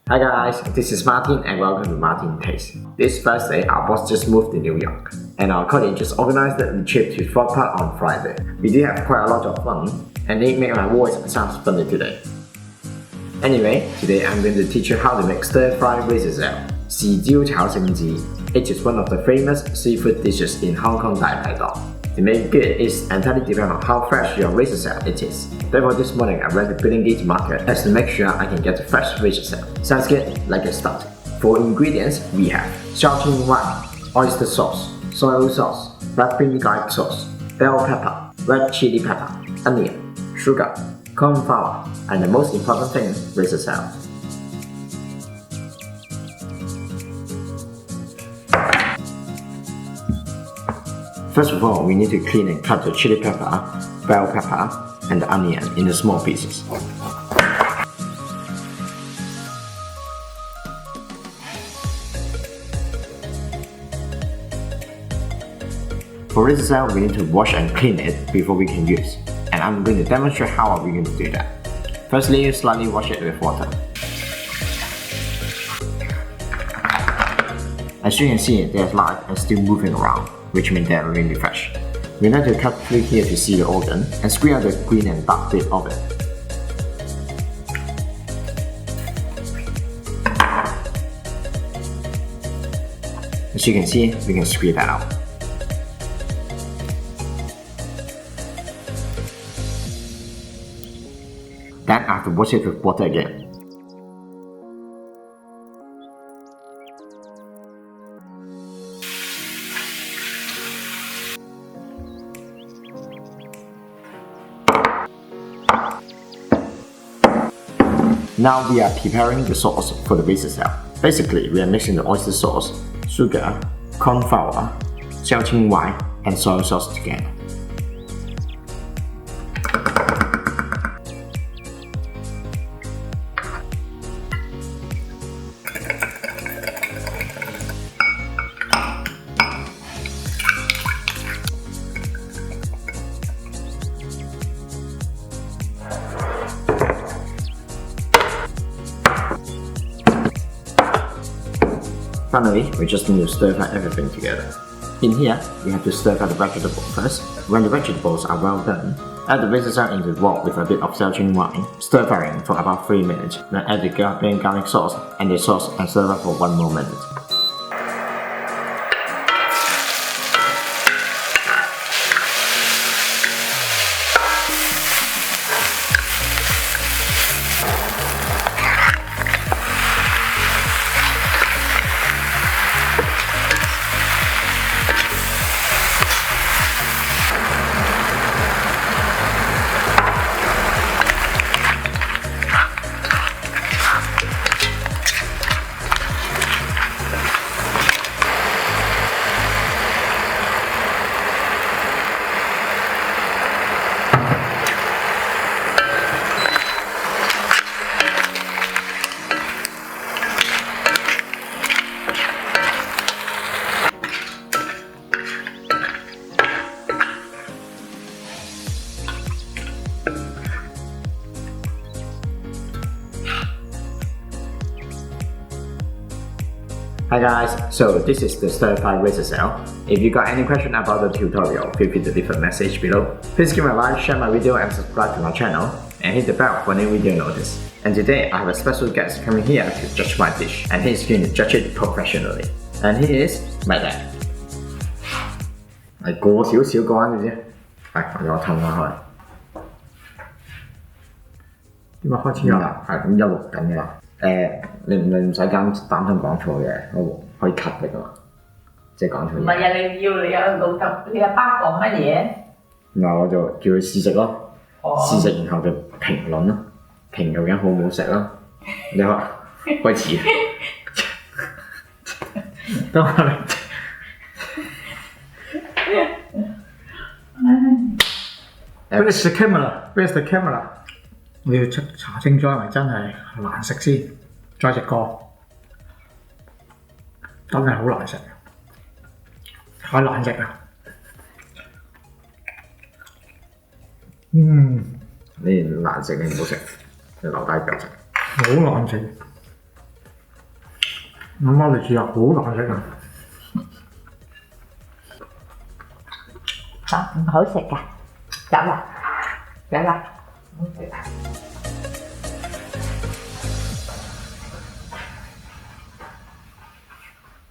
Hi guys, this is Martin and welcome to Martin Taste. This Thursday, our boss just moved to New York and our colleague just organized the trip to Fort Park on Friday. We did have quite a lot of fun and it made my voice sound funny today. Anyway, today I'm going to teach you how to make stir-fried razor-tail, 豉椒炒蟶子. It is one of the famous seafood dishes in Hong Kong Dai Pai Dong. To make good is entirely depend on how fresh your razor-tail it is. Therefore, this morning I went to Billinggate Market as to make sure I can get a fresh razor-tail. Sounds good? Let's get started. For ingredients, we have 椒青蟶, oyster sauce, soy sauce, red bean garlic sauce, bell pepper, red chili pepper, onion, sugar, corn flour, and the most important thing, razor-tail. First of all, we need to clean and cut the chili pepper, bell pepper, and the onion into small pieces. For razor-tail, we need to wash and clean it before we can use, and I'm going to demonstrate how are we going to do that. Firstly, slightly wash it with water. As you can see, there's light and still moving around, which means they're really fresh. We need to cut through here to see the organ and squeeze out the green and dark bit of it. As you can see, we can squeeze that out. Then I have to wash it with water again. Now we are preparing the sauce for the razor-tail. Basically, we are mixing the oyster sauce, sugar, corn flour, 椒青蟶, and soy sauce together. Finally, we just need to stir fry everything together. In here, we have to stir fry the vegetable first. When the vegetables are well done, add the razor-tail into the wok with a bit of 椒青蟶, stir frying for about 3 minutes. Then add the green garlic sauce and the sauce and stir fry for 1 more minute. Hi guys, so this is the stir-fried razor-tail. If you got any question about the tutorial, feel free to leave a message below. Please give me a like, share my video and subscribe to my channel, and hit the bell for new video notice. And today I have a special guest coming here to judge my dish, and he's going to judge it professionally. And he is my dad. 係過少少個彎嘅啫，係我褪下佢。點解開始啦？係咁一錄緊㗎啦。你唔使擔心講錯嘅，我可以 cut 嘅嘛，即係講錯嘢。唔係啊，你有老豆，你阿爸講乜嘢？嗱，我就叫佢試食咯，試食然後就評論咯，評究竟好唔好食咯。你開始。等我嚟。Where's the camera? Where's the camera? 我要查清楚係咪真係難食先，再食過。真係好難食，太難食啦！你難食你唔好食，你留低腳食。好難食。我哋試下好難食啊！唔好食㗎，走啦，走啦，唔好食啦。